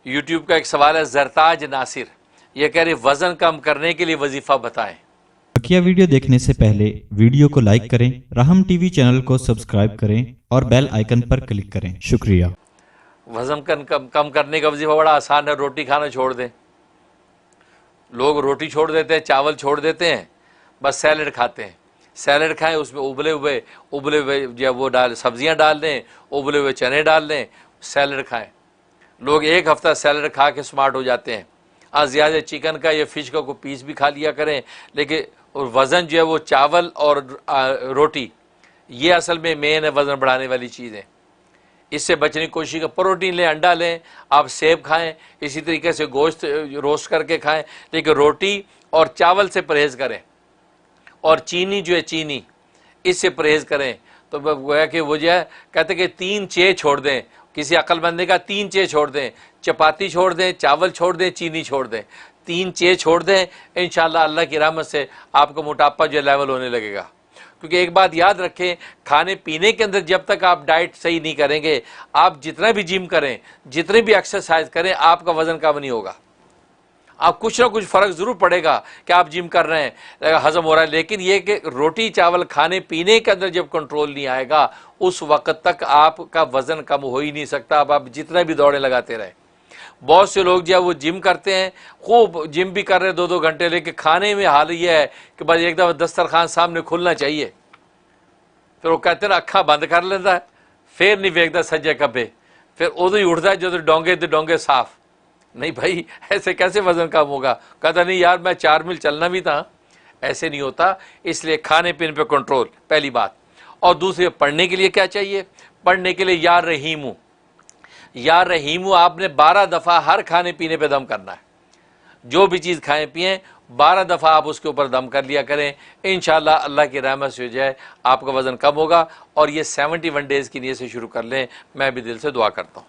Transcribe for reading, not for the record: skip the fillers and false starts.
YouTube का एक सवाल है जरताज नासिर, ये कह रहे वज़न कम करने के लिए वजीफ़ा बताएं। बकिया वीडियो देखने से पहले वीडियो को लाइक करें, राहम टीवी चैनल को सब्सक्राइब करें और बेल आइकन पर क्लिक करें। शुक्रिया। वज़न कम करने का वजीफ़ा बड़ा आसान है, रोटी खाना छोड़ दें। लोग रोटी छोड़ देते हैं, चावल छोड़ देते हैं, बस सैलड खाते हैं। सैलड खाएं, उसमें उबले हुए जो वो सब्जियां डाल दें, उबले हुए चने डाल दें, सैलड खाएं। लोग एक हफ्ता सैलड खा के स्मार्ट हो जाते हैं। आज ज़्यादा चिकन का या फिश का कोई पीस भी खा लिया करें, लेकिन वज़न जो है वो चावल और रोटी, ये असल में मेन है वज़न बढ़ाने वाली चीज़ है। इससे बचने की कोशिश करें। प्रोटीन लें, अंडा लें, आप सेब खाएं, इसी तरीके से गोश्त रोस्ट करके खाएं, लेकिन रोटी और चावल से परहेज़ करें। और चीनी जो है, चीनी, इससे परहेज़ करें। तो गोया कि वो जो है कहते कि 3 चे छोड़ दें। किसी अक्लमंद का 3 चे छोड़ दें, चपाती छोड़ दें, चावल छोड़ दें, चीनी छोड़ दें, 3 चे छोड़ दें। इंशाअल्लाह अल्लाह की रहमत से आपको मोटापा जो लेवल होने लगेगा। क्योंकि एक बात याद रखें, खाने पीने के अंदर जब तक आप डाइट सही नहीं करेंगे, आप जितना भी जिम करें, जितनी भी एक्सरसाइज करें, आपका वज़न कम नहीं होगा। आप कुछ ना कुछ फ़र्क ज़रूर पड़ेगा कि आप जिम कर रहे हैं, हज़म हो रहा है, लेकिन ये कि रोटी चावल खाने पीने के अंदर जब कंट्रोल नहीं आएगा, उस वक़्त तक आपका वज़न कम हो ही नहीं सकता। अब आप जितना भी दौड़े लगाते रहें। बहुत से लोग जो है वो जिम करते हैं, खूब जिम भी कर रहे हैं 2-2 घंटे, लेकिन खाने में हाल ये है कि बस एक दफ़ा दस्तरखान सामने खुलना चाहिए, फिर वो कहते हैं अखा बंद कर लेता है, फिर नहीं वेखता सज्जे खब्बे, फिर उदो ही उठता है जो डोंगे साफ। नहीं भाई, ऐसे कैसे वज़न कम होगा? कहता नहीं यार मैं 4 मील चलना भी था। ऐसे नहीं होता। इसलिए खाने पीने पे कंट्रोल, पहली बात। और दूसरी, पढ़ने के लिए क्या चाहिए? पढ़ने के लिए या रहीमू, या रहीमू आपने 12 दफ़ा हर खाने पीने पे दम करना है। जो भी चीज़ खाएं पिएं, 12 दफ़ा आप उसके ऊपर दम कर लिया करें। इंशाअल्लाह अल्लाह की रहमत से हो जाए आपका वज़न कम होगा। और ये 71 डेज़ की नीयत से शुरू कर लें। मैं भी दिल से दुआ करता हूँ।